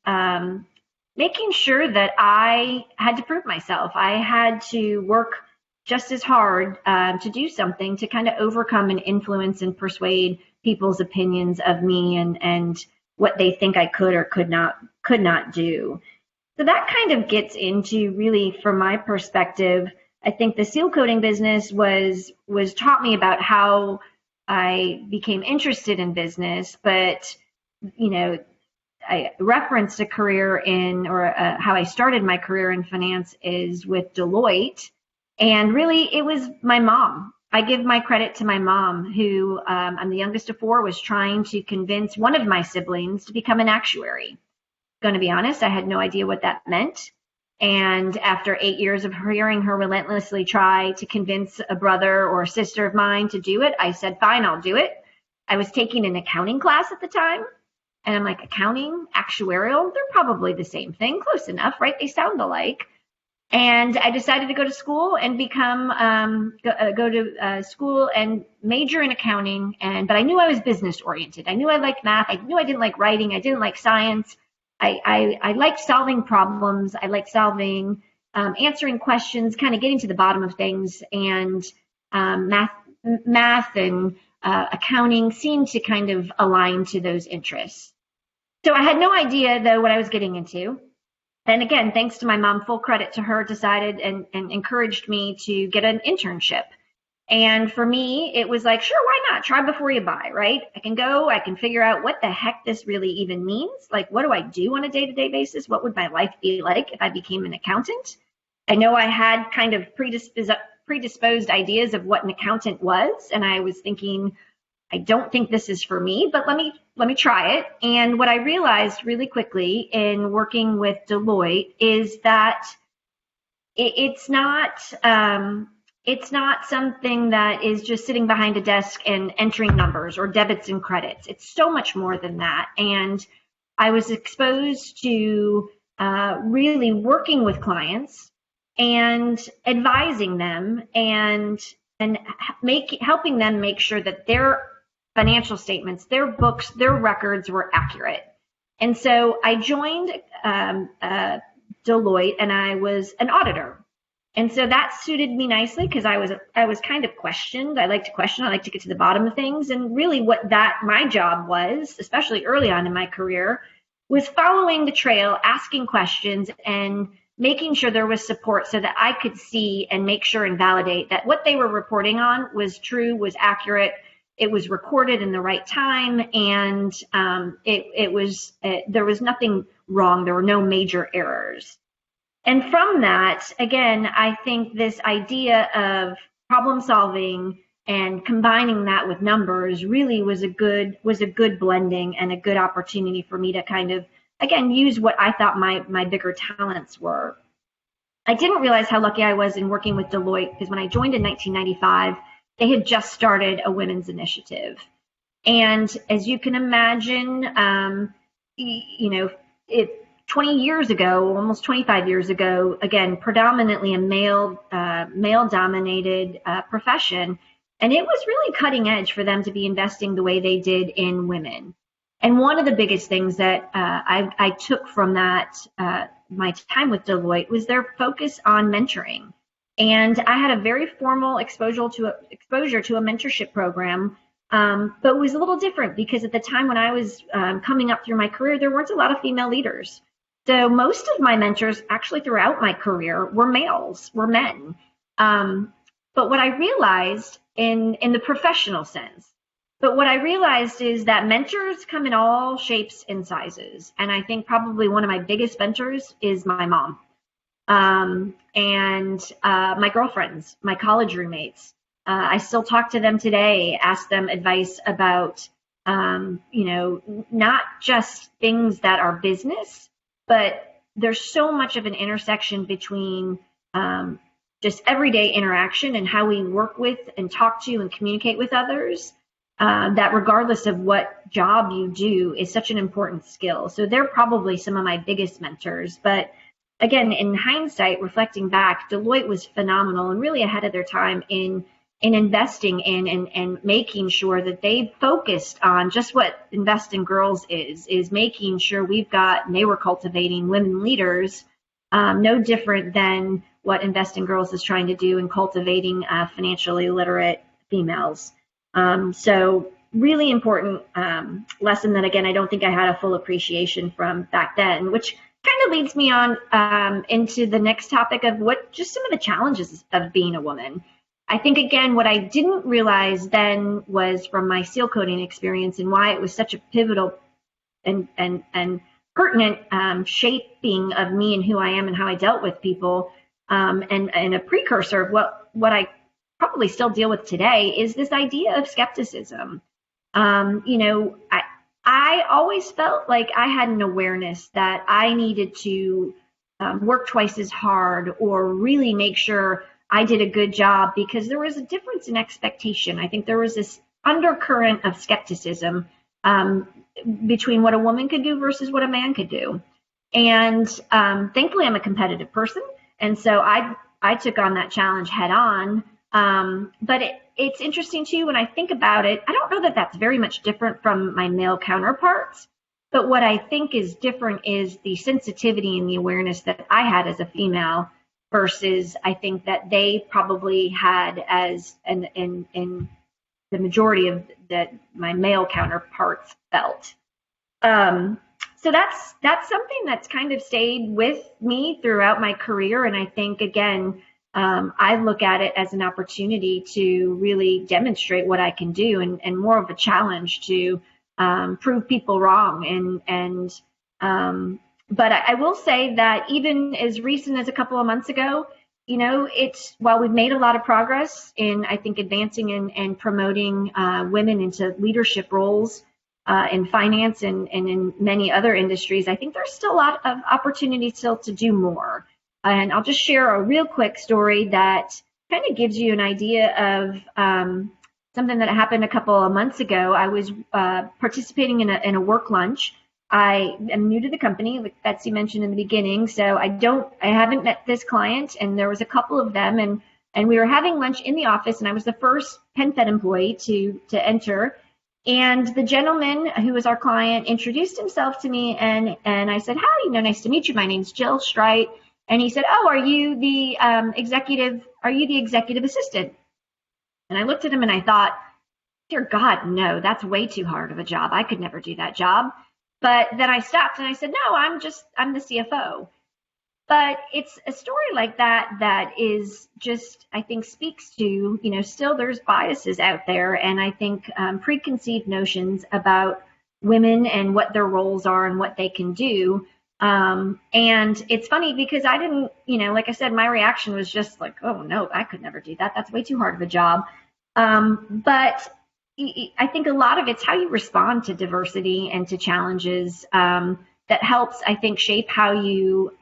B: making sure that I had to prove myself. I had to work just as hard to do something to kind of overcome and influence and persuade people's opinions of me and what they think I could or could not do. So that kind of gets into, really, from my perspective, I think the seal coating business was taught me about how I became interested in business, but I referenced a career in, or how I started my career in finance is with Deloitte. And really, it was my mom. I give my credit to my mom, who I'm the youngest of four, was trying to convince one of my siblings to become an actuary. Going to be honest, I had no idea what that meant. And after 8 years of hearing her relentlessly try to convince a brother or sister of mine to do it, I said, fine, I'll do it. I was taking an accounting class at the time. And I'm like, accounting, actuarial, they're probably the same thing, close enough, right? They sound alike. And I decided to go to school and go to school and major in accounting. But I knew I was business oriented. I knew I liked math. I knew I didn't like writing. I didn't like science. I liked solving problems. I liked answering questions, kind of getting to the bottom of things. And math and accounting seemed to kind of align to those interests. So I had no idea, though, what I was getting into. And again, thanks to my mom, full credit to her, decided and encouraged me to get an internship. And for me, it was like, sure, why not? Try before you buy, right? I can figure out what the heck this really even means. Like, what do I do on a day-to-day basis? What would my life be like if I became an accountant? I know I had kind of predisposed ideas of what an accountant was, and I was thinking, I don't think this is for me, but let me try it. And what I realized really quickly in working with Deloitte is that it's not something that is just sitting behind a desk and entering numbers or debits and credits. It's so much more than that. And I was exposed to really working with clients and advising them and helping them make sure that their financial statements, their books, their records were accurate. And so I joined Deloitte, and I was an auditor. And so that suited me nicely because I was kind of questioned. I like to question. I like to get to the bottom of things. And really what my job was, especially early on in my career, was following the trail, asking questions, and making sure there was support so that I could see and make sure and validate that what they were reporting on was true, was accurate, it was recorded in the right time, and there was nothing wrong. There were no major errors. And from that, again, I think this idea of problem solving and combining that with numbers really was a good blending and a good opportunity for me to kind of, again, use what I thought my bigger talents were. I didn't realize how lucky I was in working with Deloitte, because when I joined in 1995, they had just started a women's initiative. And as you can imagine, 20 years ago, almost 25 years ago, again, predominantly a male-dominated profession, and it was really cutting edge for them to be investing the way they did in women. And one of the biggest things that I took from that, my time with Deloitte, was their focus on mentoring. And I had a very formal exposure to a mentorship program, but it was a little different because at the time when I was coming up through my career, there weren't a lot of female leaders. So most of my mentors actually throughout my career were men. But what I realized in the professional sense, but what I realized is that mentors come in all shapes and sizes. And I think probably one of my biggest mentors is my mom. And my girlfriends, my college roommates. I still talk to them today, ask them advice about, not just things that are business, but there's so much of an intersection between just everyday interaction and how we work with and talk to and communicate with others, that regardless of what job you do is such an important skill. So they're probably some of my biggest mentors. But again, in hindsight, reflecting back, Deloitte was phenomenal and really ahead of their time in investing in and making sure that they focused on just what Invest in Girls is making sure we've got, and they were cultivating women leaders, no different than what Invest in Girls is trying to do in cultivating financially literate females. So really important lesson that, again, I don't think I had a full appreciation from back then, which kind of leads me on into the next topic of what just some of the challenges of being a woman. I think, again, what I didn't realize then was from my seal coating experience and why it was such a pivotal and pertinent shaping of me and who I am and how I dealt with people, and a precursor of what I probably still deal with today is this idea of skepticism. I always felt like I had an awareness that I needed to work twice as hard or really make sure I did a good job because there was a difference in expectation. I think there was this undercurrent of skepticism between what a woman could do versus what a man could do. And thankfully, I'm a competitive person. And so I took on that challenge head on. But it's interesting, too, when I think about it, I don't know that that's very much different from my male counterparts. But what I think is different is the sensitivity and the awareness that I had as a female versus I think that they probably had as in the majority of that my male counterparts felt. So that's something that's kind of stayed with me throughout my career. And I think, again, I look at it as an opportunity to really demonstrate what I can do and more of a challenge to prove people wrong. But I will say that even as recent as a couple of months ago, while we've made a lot of progress in, I think, advancing and promoting women into leadership roles in finance and in many other industries, I think there's still a lot of opportunity still to do more. And I'll just share a real quick story that kind of gives you an idea of something that happened a couple of months ago. I was participating in a work lunch. I am new to the company, like Betsy mentioned in the beginning, so I haven't met this client, and there was a couple of them, and we were having lunch in the office, and I was the first PenFed employee to enter. And the gentleman who was our client introduced himself to me, and I said, "Hi, nice to meet you. My name's Jill Streit." And he said, "Oh, are you the executive assistant?" And I looked at him and I thought, "Dear God, no, that's way too hard of a job. I could never do that job." But then I stopped and I said, "No, I'm the CFO." But it's a story like that is just, I think, speaks to, still there's biases out there. And I think preconceived notions about women and what their roles are and what they can do. And it's funny because I didn't, like I said, my reaction was just like, "Oh no, I could never do that. That's way too hard of a job." But I think a lot of it's how you respond to diversity and to challenges that helps, I think, shape how you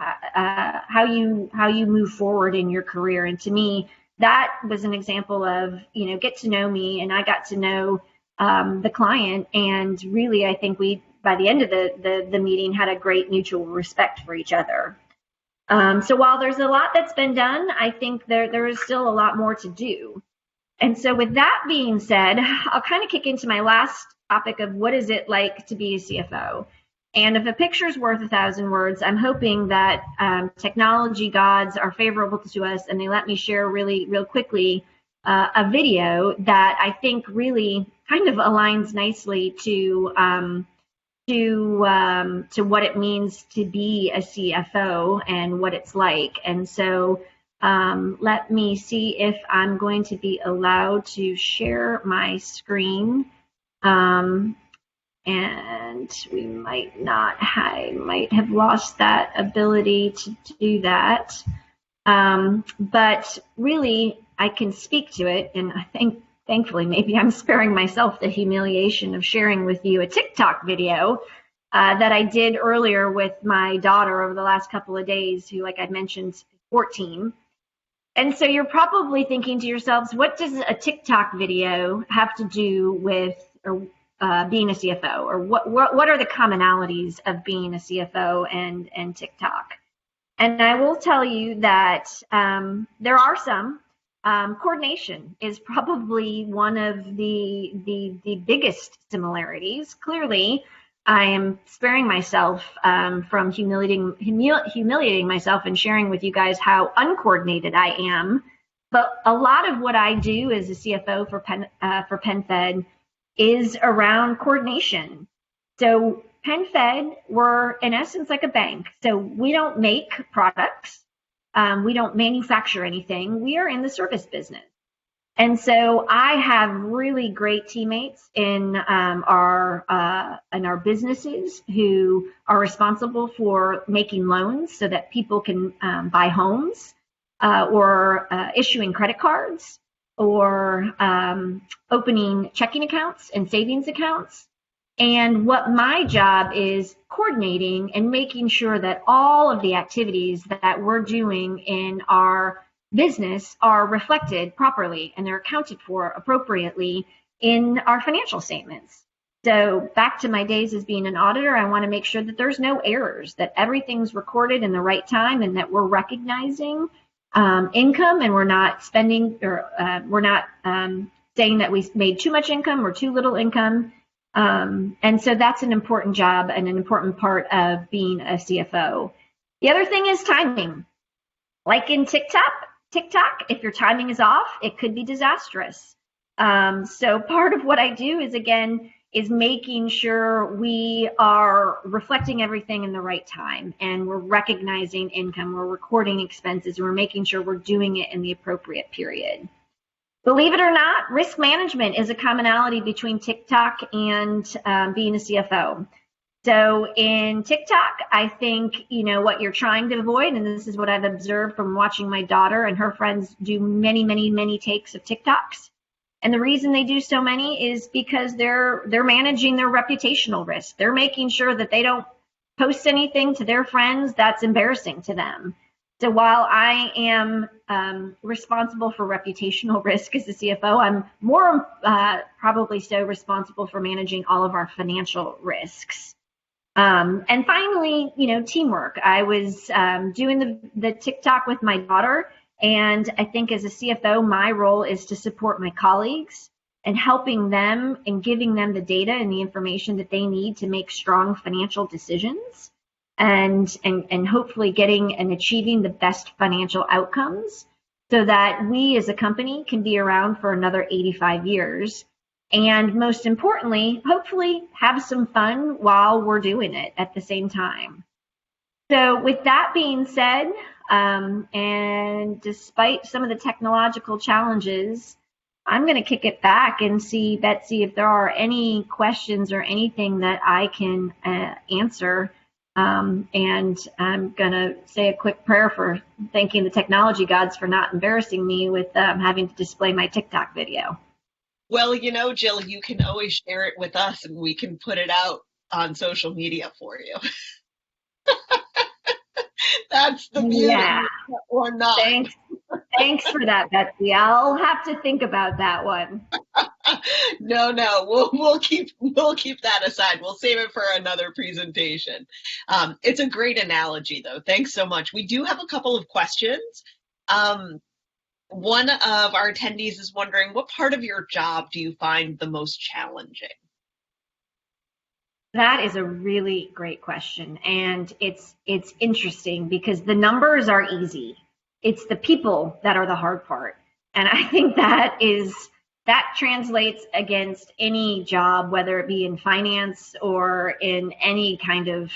B: move forward in your career. And to me, that was an example of, get to know me, and I got to know the client. And really, I think we, by the end of the meeting, had a great mutual respect for each other. So while there's a lot that's been done, I think there is still a lot more to do. And so with that being said, I'll kind of kick into my last topic of what is it like to be a CFO. And if a picture's worth 1,000 words, I'm hoping that technology gods are favorable to us, and they let me share real quickly a video that I think really kind of aligns nicely to what it means to be a CFO and what it's like. And so let me see if I'm going to be allowed to share my screen. And we might not might have lost that ability to do that. But really, I can speak to it, and I think, thankfully, maybe I'm sparing myself the humiliation of sharing with you a TikTok video that I did earlier with my daughter over the last couple of days, who, like I mentioned, is 14. And so you're probably thinking to yourselves, what does a TikTok video have to do with being a CFO, or what are the commonalities of being a CFO and TikTok? And I will tell you that there are some. Coordination is probably one of the biggest similarities. Clearly, I am sparing myself from humiliating myself and sharing with you guys how uncoordinated I am. But a lot of what I do as a CFO for PenFed is around coordination. So PenFed, we're in essence like a bank. So we don't make products. We don't manufacture anything. We are in the service business. And so I have really great teammates in our businesses who are responsible for making loans so that people can buy homes, or issuing credit cards, or opening checking accounts and savings accounts. And what my job is coordinating and making sure that all of the activities that we're doing in our business are reflected properly and they're accounted for appropriately in our financial statements. So back to my days as being an auditor, I want to make sure that there's no errors, that everything's recorded in the right time, and that we're recognizing income, and we're not spending, or we're not saying that we made too much income or too little income. And so that's an important job and an important part of being a CFO. The other thing is timing. Like in TikTok, if your timing is off, it could be disastrous. So part of what I do is making sure we are reflecting everything in the right time, and we're recognizing income, we're recording expenses, and we're making sure we're doing it in the appropriate period. Believe it or not, risk management is a commonality between TikTok and being a CFO. So in TikTok, I think, what you're trying to avoid, and this is what I've observed from watching my daughter and her friends do many, many, many takes of TikToks. And the reason they do so many is because they're managing their reputational risk. They're making sure that they don't post anything to their friends that's embarrassing to them. So while I am responsible for reputational risk as a CFO, I'm more probably so responsible for managing all of our financial risks. And finally, teamwork. I was doing the TikTok with my daughter, and I think as a CFO, my role is to support my colleagues and helping them and giving them the data and the information that they need to make strong financial decisions, and hopefully getting and achieving the best financial outcomes so that we as a company can be around for another 85 years. And most importantly, hopefully have some fun while we're doing it at the same time. So with that being said, and despite some of the technological challenges, I'm going to kick it back and see, Betsy, if there are any questions or anything that I can answer. And I'm going to say a quick prayer for thanking the technology gods for not embarrassing me with having to display my TikTok video.
A: Well, Jill, you can always share it with us and we can put it out on social media for you. That's the beauty.
B: Yeah.
A: Or not.
B: Thanks. Thanks for that, Betsy. I'll have to think about that one.
A: No, we'll keep that aside. We'll save it for another presentation. It's a great analogy, though. Thanks so much. We do have a couple of questions. One of our attendees is wondering, what part of your job do you find the most challenging?
B: That is a really great question, and it's interesting because the numbers are easy. It's the people that are the hard part, and I think that translates against any job, whether it be in finance or in any kind of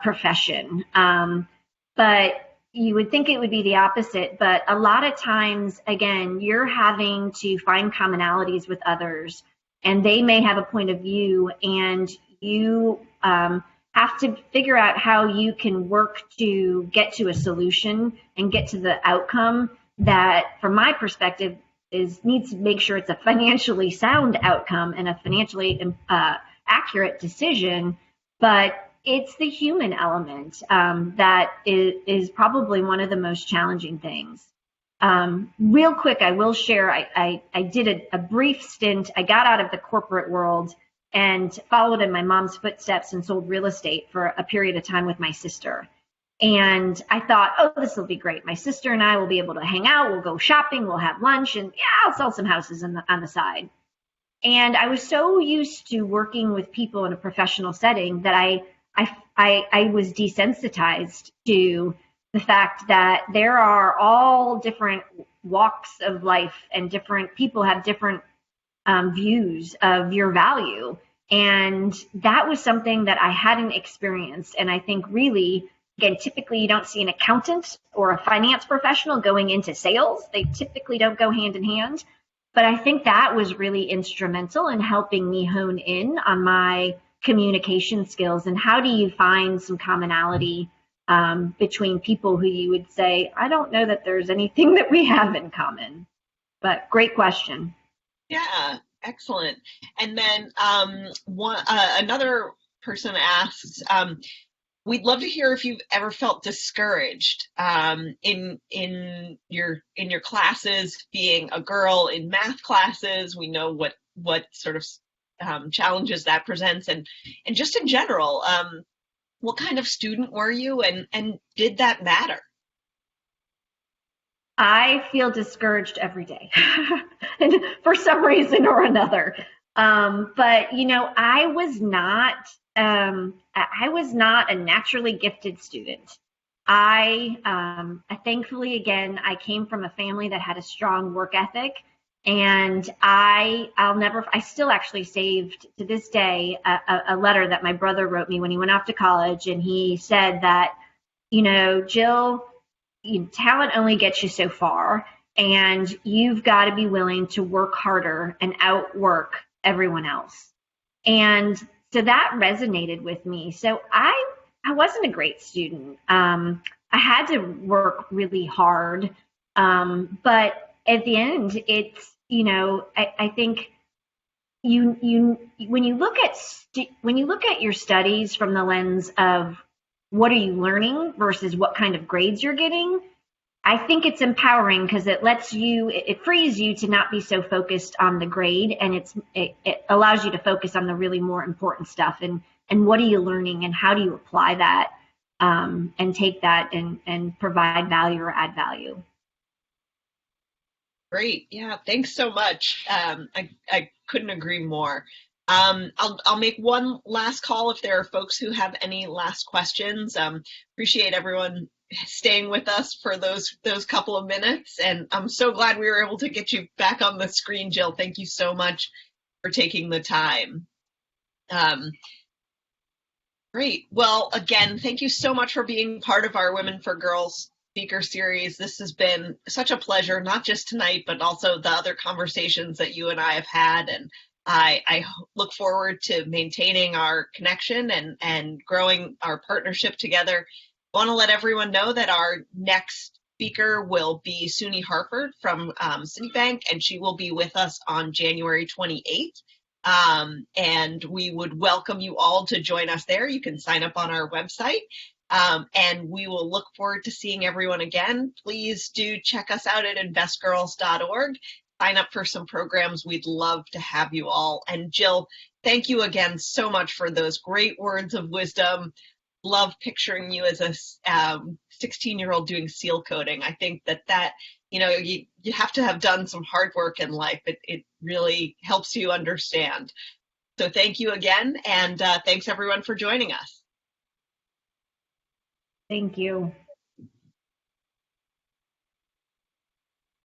B: profession. But you would think it would be the opposite, but a lot of times, again, you're having to find commonalities with others, and they may have a point of view, and you have to figure out how you can work to get to a solution and get to the outcome that, from my perspective, needs to make sure it's a financially sound outcome and a financially accurate decision. But it's the human element that is probably one of the most challenging things. Real quick, I will share, I did a brief stint. I got out of the corporate world and followed in my mom's footsteps and sold real estate for a period of time with my sister. And I thought, oh, this will be great. My sister and I will be able to hang out. We'll go shopping. We'll have lunch. And yeah, I'll sell some houses on the side. And I was so used to working with people in a professional setting that I was desensitized to the fact that there are all different walks of life, and different people have different views of your value. And that was something that I hadn't experienced. And I think really, again, typically you don't see an accountant or a finance professional going into sales. They typically don't go hand in hand. But I think that was really instrumental in helping me hone in on my communication skills. And how do you find some commonality between people who you would say, I don't know that there's anything that we have in common? But great question.
A: Yeah, excellent. And then another person asks, we'd love to hear if you've ever felt discouraged in your classes, being a girl in math classes. We know what sort of challenges that presents, and just in general, what kind of student were you, and did that matter?
B: I feel discouraged every day for some reason or another. But I was not a naturally gifted student. I thankfully, again, I came from a family that had a strong work ethic, and I still actually saved to this day a letter that my brother wrote me when he went off to college, and he said that, Jill, talent only gets you so far, and you've got to be willing to work harder and outwork everyone else. And so that resonated with me. So I wasn't a great student. I had to work really hard. But at the end, it's, I think when you look at your studies from the lens of what are you learning versus what kind of grades you're getting, I think it's empowering because it frees you to not be so focused on the grade, and it allows you to focus on the really more important stuff, and what are you learning and how do you apply that and take that and provide value or add value.
A: Great. Yeah, thanks so much. I couldn't agree more. I'll make one last call if there are folks who have any last questions. Appreciate everyone staying with us for those couple of minutes, and I'm so glad we were able to get you back on the screen, Jill. Thank you so much for taking the time. Great. Well, again, thank you so much for being part of our Women for Girls speaker series. This has been such a pleasure, not just tonight, but also the other conversations that you and I have had, and I look forward to maintaining our connection and growing our partnership together. I want to let everyone know that our next speaker will be Suni Harford from Citibank, and she will be with us on January 28th. And we would welcome you all to join us there. You can sign up on our website. And we will look forward to seeing everyone again. Please do check us out at investgirls.org. Sign up for some programs. We'd love to have you all. And Jill, thank you again so much for those great words of wisdom. Love picturing you as a 16-year-old doing seal coating. I think that you have to have done some hard work in life. It really helps you understand. So thank you again, and thanks everyone for joining us.
B: Thank you.